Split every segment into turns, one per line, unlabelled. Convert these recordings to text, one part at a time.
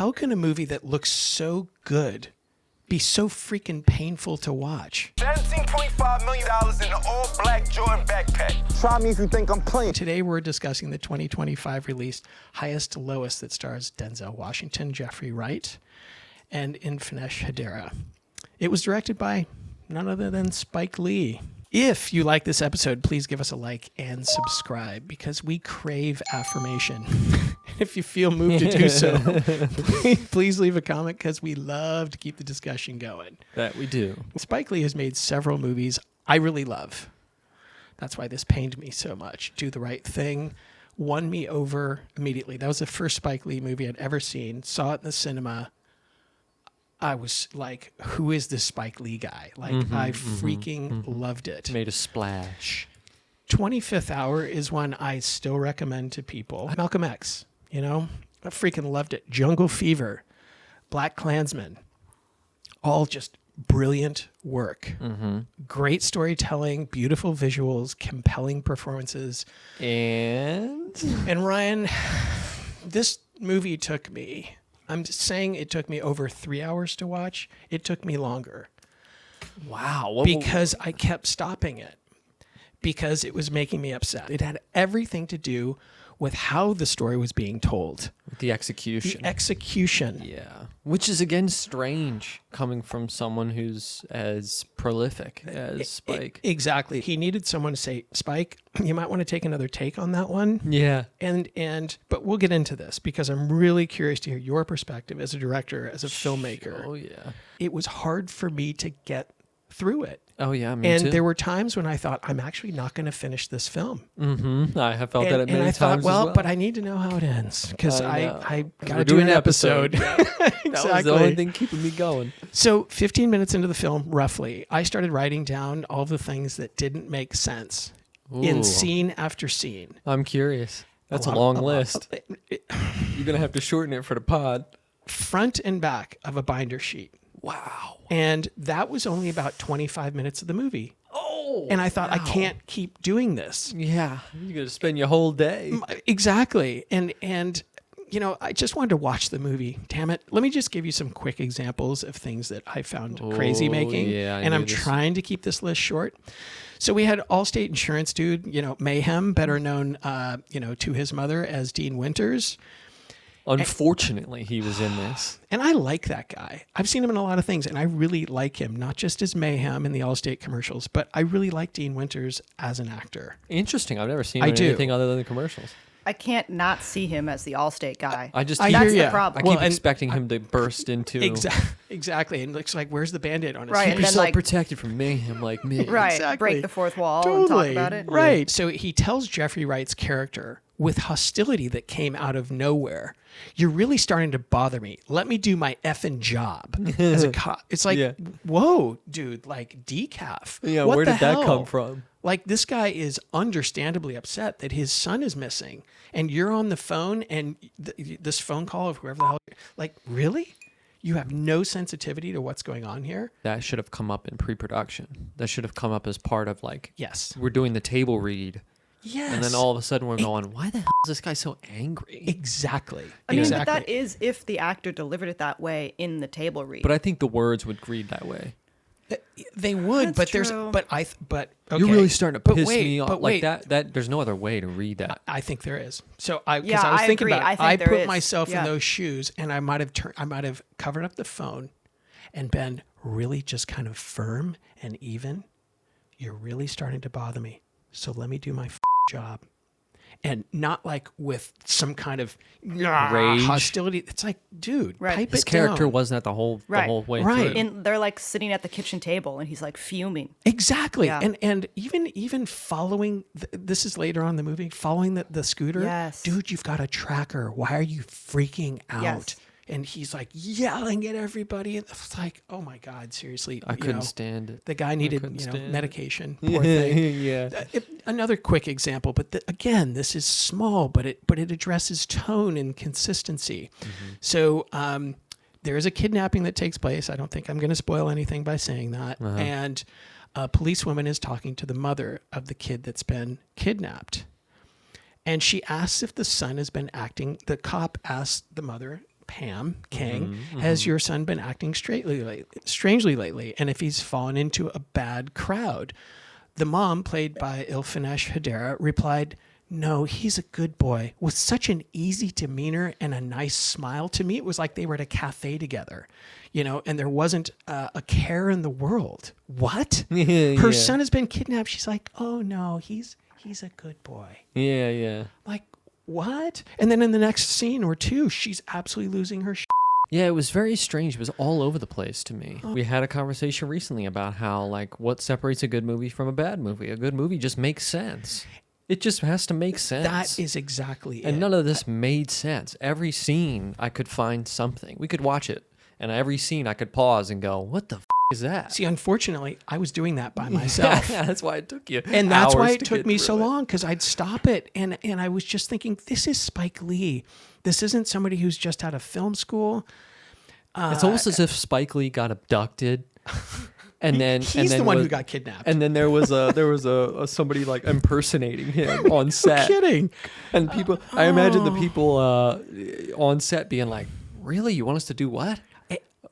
how can a movie that looks so good be so freaking painful to watch?
$17.5 million in an all-black Jordan backpack. Try me if you think I'm playing.
Today we're discussing the 2025 release Highest to Lowest that stars Denzel Washington, Jeffrey Wright, and Infinesh Hedera. It was directed by none other than Spike Lee. If you like this episode, please give us a like and subscribe because we crave affirmation. If you feel moved to do so, please leave a comment because we love to keep the discussion going.
That we do.
Spike Lee has made several movies I really love. That's why this pained me so much. Do the Right Thing won me over immediately. That was the first Spike Lee movie I'd ever seen. Saw it in the cinema. I was like, who is this Spike Lee guy? Like, I freaking loved it.
Made a splash.
25th Hour is one I still recommend to people. Malcolm X, I freaking loved it. Jungle Fever, Black Klansman, all just brilliant work. Great storytelling, beautiful visuals, compelling performances.
And
Ryan, this movie took me... I'm just saying it took me over 3 hours to watch. It took me longer.
wow.
Because I kept stopping it. Because it was making me upset. It had everything to do with how the story was being told.
The execution.
The execution.
Yeah. Which is, again, strange coming from someone who's as prolific as Spike.
Exactly. He needed someone to say, Spike, you might want to take another take on that one.
Yeah.
But we'll get into this because I'm really curious to hear your perspective as a director, as a filmmaker.
Oh, yeah.
It was hard for me to get through it.
Oh, yeah, me too.
And there were times when I thought, I'm actually not going to finish this film.
I have felt that at many
and I
times
thought,
as
well, but I need to know how it ends because I got to do
doing
an
an
episode.
That was the only thing keeping me going.
So 15 minutes into the film, roughly, I started writing down all the things that didn't make sense in
Ooh.
scene after scene.
I'm curious. That's a
lot-
long
lot-
list. You're going to have to shorten it for the pod.
Front and back of a binder sheet.
Wow.
And that was only about 25 minutes of the movie.
Oh.
And I thought, I
wow.
can't keep doing this.
Yeah. You're going to spend your whole day.
Exactly. And I just wanted to watch the movie. Damn it. Let me just give you some quick examples of things that I found crazy making.
Yeah,
and I'm trying to keep this list short. So we had Allstate Insurance dude, Mayhem, better known, to his mother as Dean Winters.
Unfortunately, he was in this.
And I like that guy. I've seen him in a lot of things, and I really like him, not just as Mayhem in the Allstate commercials, but I really like Dean Winters as an actor.
Interesting. I've never seen him
I
in
do.
anything other than the commercials.
I can't not see him as the Allstate guy.
I just
I
keep,
hear
That's
ya.
the problem.
I keep
Well, and
expecting him to burst into
Exactly. And it looks like, where's the Band-Aid on his
Right,
face?
and
be
then,
so
like-
protected from mayhem like me.
right.
Exactly.
Break the fourth wall and talk about it.
Right. So he tells Jeffrey Wright's character with hostility that came out of nowhere, you're really starting to bother me. Let me do my effing job as a cop. It's like,
Yeah.
whoa, dude, like decaf.
Yeah,
What
where
the
did that
hell?
come from?
Like, this guy is understandably upset that his son is missing, and you're on the phone, and this phone call of whoever the hell, like, really? You have no sensitivity to what's going on here?
That should have come up in pre-production. That should have come up as part of
Yes.
we're doing the table read.
Yes.
And then all of a sudden we're going, why the hell is this guy so angry?
Exactly.
I mean,
exactly.
but that is if the actor delivered it that way in the table read.
But I think the words would read that way.
They would,
That's
but there's,
true.
but okay.
You're really starting to
But
piss
wait,
me off.
but
Like
wait.
that, there's no other way to read that.
I think there is. So because
Yeah,
I was
I
thinking
agree.
about it,
I think there
put
is.
myself in
Yeah.
those shoes, and I might have covered up the phone and been really just kind of firm and even. You're really starting to bother me, so let me do my job. And not like with some kind of
Rage.
hostility. It's like, dude,
Right.
pipe
His
it
character
down.
wasn't at the whole way
Right.
through.
and they're like sitting at the kitchen table, and he's like fuming.
Exactly.
Yeah.
And even following, this is later on in the movie, following the scooter.
Yes.
Dude, you've got a tracker. Why are you freaking out?
Yes.
And he's like yelling at everybody. And it's like, oh my God, seriously.
I couldn't stand it.
The guy needed,
couldn't stand it.
medication. Poor thing.
Yeah.
Another quick example, but again, this is small, but it addresses tone and consistency.
Mm-hmm.
So there is a kidnapping that takes place. I don't think I'm going to spoil anything by saying that. And a policewoman is talking to the mother of the kid that's been kidnapped. And she asks if the son has been acting. The cop asks the mother, Pam King, has your son been acting strangely lately? And if he's fallen into a bad crowd? The mom, played by Ilfinesh Hedera, replied, no, he's a good boy with such an easy demeanor and a nice smile. To me, it was like they were at a cafe together, and there wasn't a care in the world. What? Her son has been kidnapped. She's like, oh no, he's a good boy.
Yeah.
Like, what? And then in the next scene or two, she's absolutely losing her shit.
Yeah, it was very strange. It was all over the place to me. We had a conversation recently about how, like, what separates a good movie from a bad movie. A good movie just makes sense. It just has to make sense.
That is exactly it.
And none of this made sense. Every scene, I could find something. We could watch it, and every scene, I could pause and go, what the is that?
See, unfortunately, I was doing that by myself.
Yeah, that's why it took you
And that's why
hours
it
to
took
get
me
through
so
it.
long, because I'd stop it. And I was just thinking, this is Spike Lee. This isn't somebody who's just out of film school.
It's almost as if Spike Lee got abducted, and then
He's the one who got kidnapped.
And then there was a somebody like impersonating him on set.
No kidding.
And people, I imagine the people on set being like, "Really, you want us to do what?"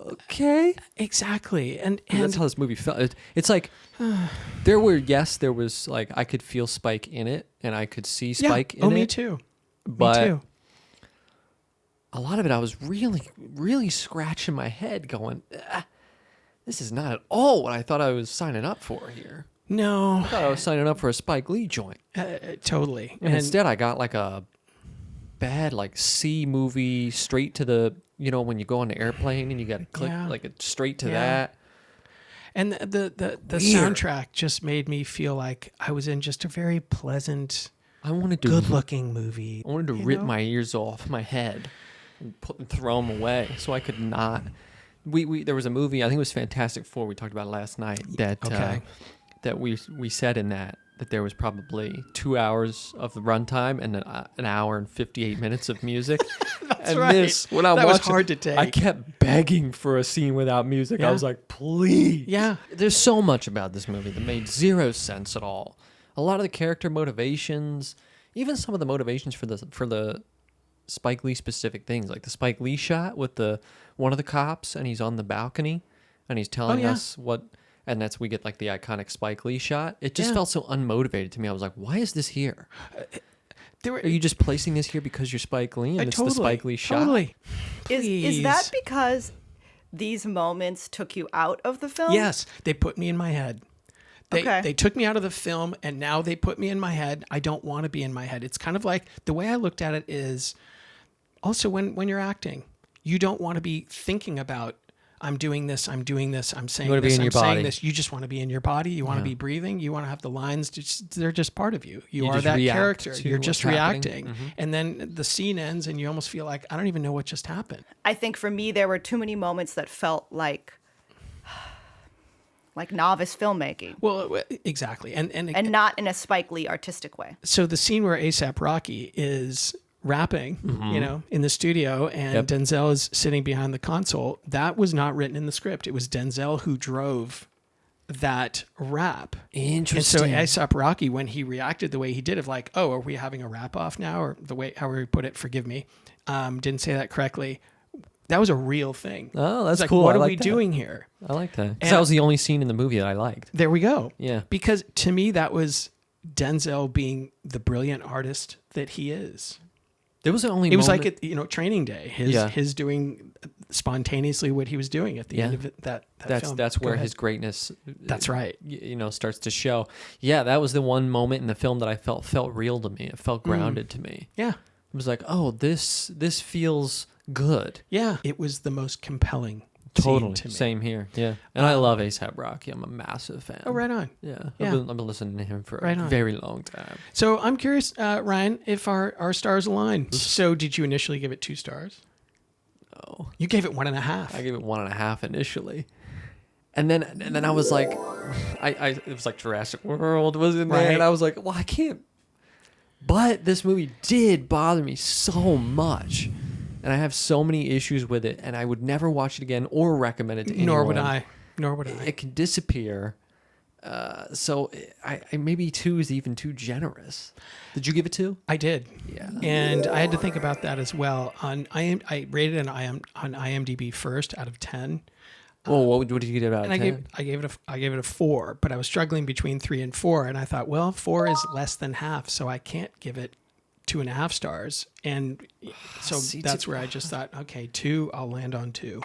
Okay,
Exactly. And
that's how this movie felt. It's like there was like I could feel Spike in it, and I could see Spike in it.
me too.
But
me too.
a lot of it, I was really, really scratching my head, going, "This is not at all what I thought I was signing up for here."
No,
I thought I was signing up for a Spike Lee joint,
totally.
and instead I got like a bad like C movie, straight to the when you go on the airplane and you got to click like it straight to that.
And the soundtrack just made me feel like I was in just a very pleasant,
I wanted to
good-looking movie.
I wanted to rip my ears off my head and throw them away so I could not. There was a movie, I think it was Fantastic Four, we talked about it last night, that that we said in that there was probably 2 hours of the runtime and an hour and 58 minutes of music.
That's
and
right.
this, when I
That
watched
was hard to take.
I kept begging for a scene without music.
Yeah.
I was like, please.
Yeah.
There's so much about this movie that made zero sense at all. A lot of the character motivations, even some of the motivations for the Spike Lee specific things, like the Spike Lee shot with one of the cops and he's on the balcony and he's telling us what, and we get like the iconic Spike Lee shot. It just felt so unmotivated to me. I was like, why is this here? Are you just placing this here because you're Spike Lee and it's the Spike Lee shot?
Totally.
Is that because these moments took you out of the film?
Yes, they put me in my head.
Okay.
They took me out of the film, and now they put me in my head. I don't want to be in my head. It's kind of like the way I looked at it is also when you're acting, you don't want to be thinking about, I'm doing this, I'm saying this, I'm saying this. You just want to be in your body. You want to be breathing. You want to have the lines. They're just part of you. You are
just
that
react
character.
to
You're
what's
just
happening.
reacting. And then the scene ends, and you almost feel like, I don't even know what just happened.
I think for me, there were too many moments that felt like novice filmmaking.
Well, exactly.
And not in a Spike Lee artistic way.
So the scene where A$AP Rocky is rapping, in the studio, and Denzel is sitting behind the console, that was not written in the script. It was Denzel who drove that rap.
Interesting.
And so A$AP Rocky, when he reacted the way he did, of like, oh, are we having a rap off now? Or the way, however he put it, forgive me, didn't say that correctly. That was a real thing.
Oh, that's
like,
cool.
What
I
are
like
we
that.
doing here?
I like that. 'Cause
And-
that was the only scene in the movie that I liked.
There we go.
Yeah.
Because to me, that was Denzel being the brilliant artist that he is.
There was the only
It was
moment.
like Training Day. His doing spontaneously what he was doing at the end of it. That film.
That's
Go
where
ahead.
his greatness.
That's right.
Starts to show. Yeah, that was the one moment in the film that I felt real to me. It felt grounded to me.
Yeah.
It was like, oh, this feels good.
Yeah. It was the most compelling
Totally.
scene to me.
Same here. Yeah. And I love A$AP Rocky. I'm a massive fan.
Oh, right on.
Yeah.
Yeah.
I've been listening to him for
Right
a
on.
very long time.
So I'm curious, Ryan, if our stars align. So did you initially give it 2 stars?
Oh.
You gave it 1.5.
I gave it 1.5 initially. And then I was like, it was like Jurassic World was in there.
Right.
And I was like, well, I can't. But this movie did bother me so much. And I have so many issues with it. And I would never watch it again or recommend it to anyone.
Nor would I.
It can disappear. So I maybe 2 is even too generous. Did you give it 2?
I did.
Yeah.
And I had to think about that as well. I rated it on IMDb first out of 10.
Well, what did you give it out of
And
10?
I gave it a 4, but I was struggling between 3 and 4, and I thought, well, 4 is less than half, so I can't give it 2.5 stars. And so
See,
that's where I just thought, okay, 2, I'll land on 2.